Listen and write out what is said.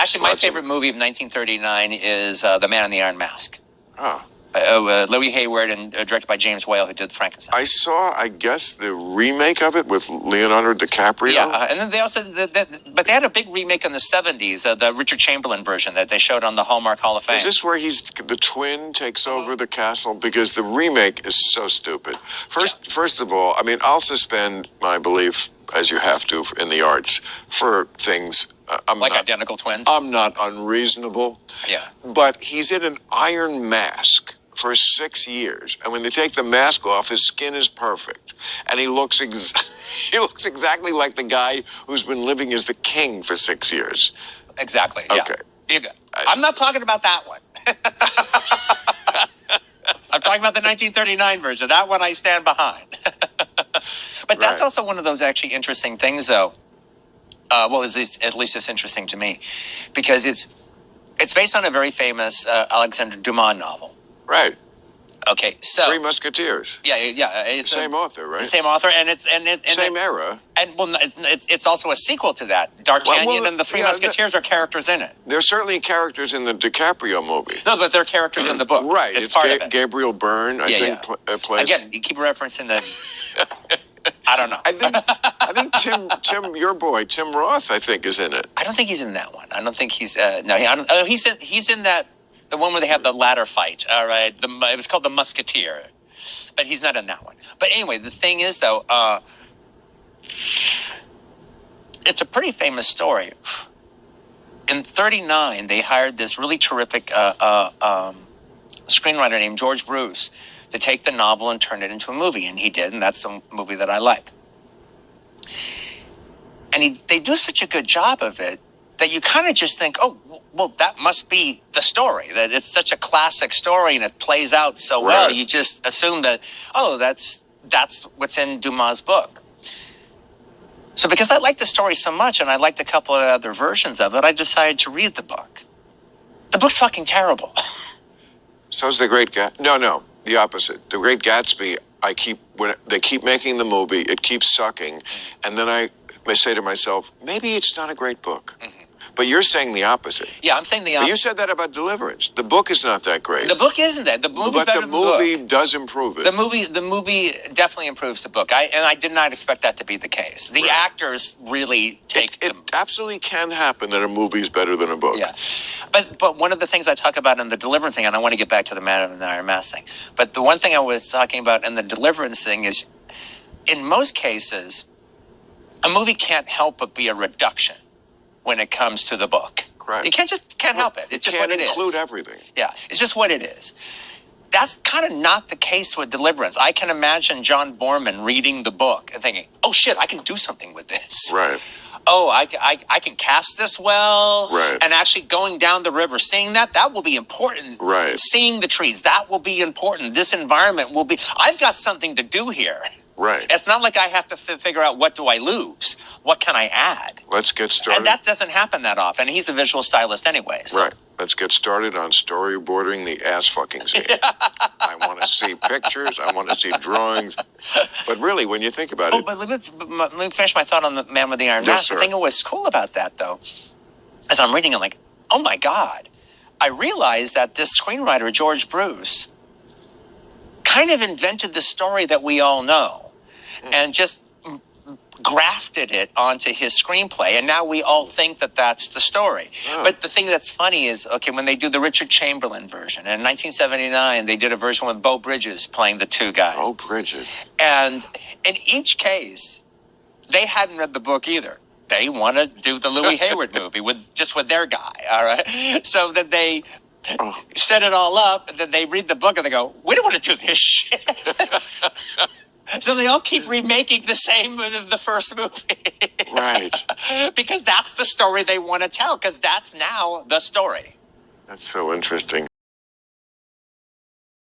Actually, my favorite movie of 1939 is The Man in the Iron Mask. Oh. Louis Hayward and directed by James Whale, who did Frankenstein. I saw, I guess, the remake of it with Leonardo DiCaprio. Yeah, and then they also, but they had a big remake in the 70s, the Richard Chamberlain version that they showed on the Hallmark Hall of Fame. Is this where the twin takes over the castle? Because the remake is so stupid. First of all, I mean, I'll suspend my belief, as you have to in the arts, for things. Identical twins? I'm not unreasonable. Yeah. But he's in an iron mask for 6 years, and when they take the mask off, his skin is perfect, and he looks exactly like the guy who's been living as the king for 6 years. Exactly. Okay. Yeah. I'm not talking about that one. I'm talking about the 1939 version. That one I stand behind. But that's also one of those actually interesting things, though. At least it's interesting to me, because it's based on a very famous Alexandre Dumas novel. Right. Okay, so Three Musketeers. Yeah. It's the same author, right? The same author, and same era. And it's also a sequel to that. D'Artagnan and the Three Musketeers are characters in it. There's certainly characters in the DiCaprio movie. No, but they're characters in the book. Right. It's part of it. Gabriel Byrne, I think, plays. Again, you keep referencing the. I don't know. I think Tim, your boy, Tim Roth, I think, is in it. I don't think he's in that one. I don't think he's he's in that. The one where they have the ladder fight, all right? It was called The Musketeer. But he's not in that one. But anyway, the thing is, though, it's a pretty famous story. In 1939, they hired this really terrific screenwriter named George Bruce to take the novel and turn it into a movie. And he did, and that's the movie that I like. And they do such a good job of it that you kind of just think, oh, well, that must be the story, that it's such a classic story and it plays out so well. You just assume that, oh, that's what's in Dumas' book. So because I liked the story so much and I liked a couple of other versions of it, I decided to read the book. The book's fucking terrible. So's The Great Gatsby. No, the opposite. The Great Gatsby, when they keep making the movie, it keeps sucking. And then I say to myself, maybe it's not a great book. Mm-hmm. But you're saying the opposite. Yeah, I'm saying the opposite. But you said that about Deliverance. The book is not that great. The book isn't that. The movie's better than the book. But the movie does improve it. The movie definitely improves the book. I did not expect that to be the case. The actors really take it absolutely can happen that a movie is better than a book. Yeah. But one of the things I talk about in the Deliverance thing, and I want to get back to the Man in the Iron Mask thing, but the one thing I was talking about in the Deliverance thing is, in most cases, a movie can't help but be a reduction when it comes to the book. Right. You can't help it. It's just what it is. Can't include everything. Yeah, it's just what it is. That's kind of not the case with Deliverance. I can imagine John Borman reading the book and thinking, oh shit, I can do something with this. Right. Oh, I can cast this well. Right. And actually going down the river, seeing that will be important. Right. Seeing the trees, that will be important. This environment will be, I've got something to do here. Right. It's not like I have to figure out, what do I lose? What can I add? Let's get started. And that doesn't happen that often. He's a visual stylist anyway. So. Right. Let's get started on storyboarding the ass fucking scene. I want to see pictures. I want to see drawings. But really, when you think about it. But let me finish my thought on the Man with the Iron Mask. The thing that was cool about that, though, as I'm reading, I'm like, oh my God. I realized that this screenwriter, George Bruce, kind of invented the story that we all know. And just grafted it onto his screenplay. And now we all think that that's the story. Oh. But the thing that's funny is, okay, when they do the Richard Chamberlain version, in 1979, they did a version with Beau Bridges playing the two guys. Beau Bridges. And in each case, they hadn't read the book either. They want to do the Louis Hayward movie with their guy, all right? So that they set it all up, and then they read the book and they go, we don't want to do this shit. So they all keep remaking the first movie. Right. Because that's the story they want to tell, because that's now the story. That's so interesting.